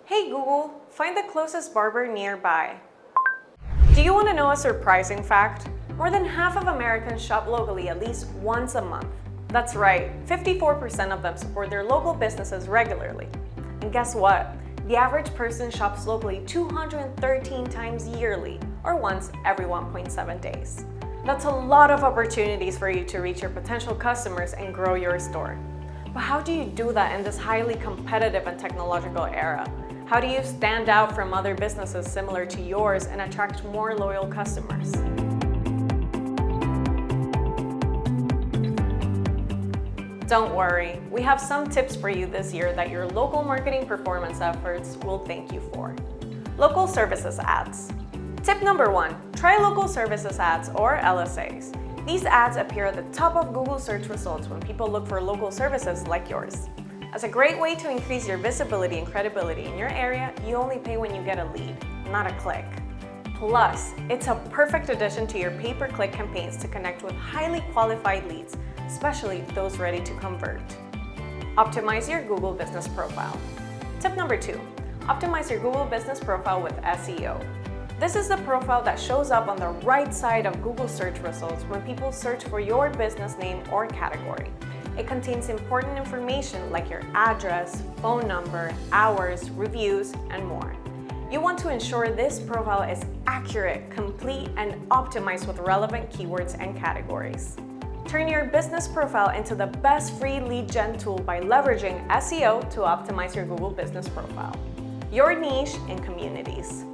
Hey Google, find the closest barber nearby. Do you want to know a surprising fact? More than half of Americans shop locally at least once a month. That's right, 54% of them support their local businesses regularly. And guess what? The average person shops locally 213 times yearly, or once every 1.7 days. That's a lot of opportunities for you to reach your potential customers and grow your store. But how do you do that in this highly competitive and technological era? How do you stand out from other businesses similar to yours and attract more loyal customers? Don't worry, we have some tips for you this year that your local marketing performance efforts will thank you for. Local services ads. Tip number 1, try local services ads or LSAs. These ads appear at the top of Google search results when people look for local services like yours. As a great way to increase your visibility and credibility in your area, you only pay when you get a lead, not a click. Plus, it's a perfect addition to your pay-per-click campaigns to connect with highly qualified leads, especially those ready to convert. Optimize your Google Business Profile. Tip number 2, optimize your Google Business Profile with SEO. This is the profile that shows up on the right side of Google search results when people search for your business name or category. It contains important information like your address, phone number, hours, reviews, and more. You want to ensure this profile is accurate, complete, and optimized with relevant keywords and categories. Turn your business profile into the best free lead gen tool by leveraging SEO to optimize your Google Business Profile. Your niche and communities.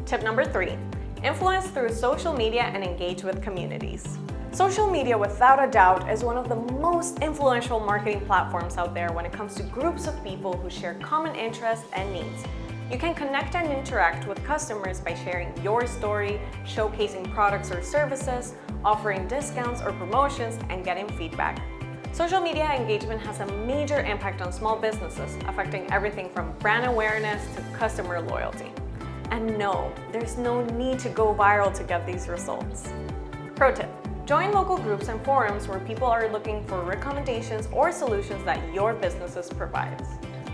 Tip number 3, influence through social media and engage with communities. Social media, without a doubt, is one of the most influential marketing platforms out there when it comes to groups of people who share common interests and needs. You can connect and interact with customers by sharing your story, showcasing products or services, offering discounts or promotions, and getting feedback. Social media engagement has a major impact on small businesses, affecting everything from brand awareness to customer loyalty. And no, there's no need to go viral to get these results. Pro tip, join local groups and forums where people are looking for recommendations or solutions that your businesses provides.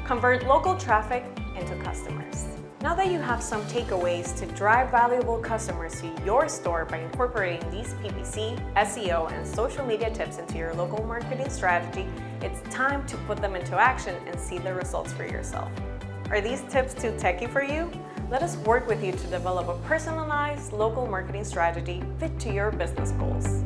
Convert local traffic into customers. Now that you have some takeaways to drive valuable customers to your store by incorporating these PPC, SEO, and social media tips into your local marketing strategy, it's time to put them into action and see the results for yourself. Are these tips too techy for you? Let us work with you to develop a personalized local marketing strategy fit to your business goals.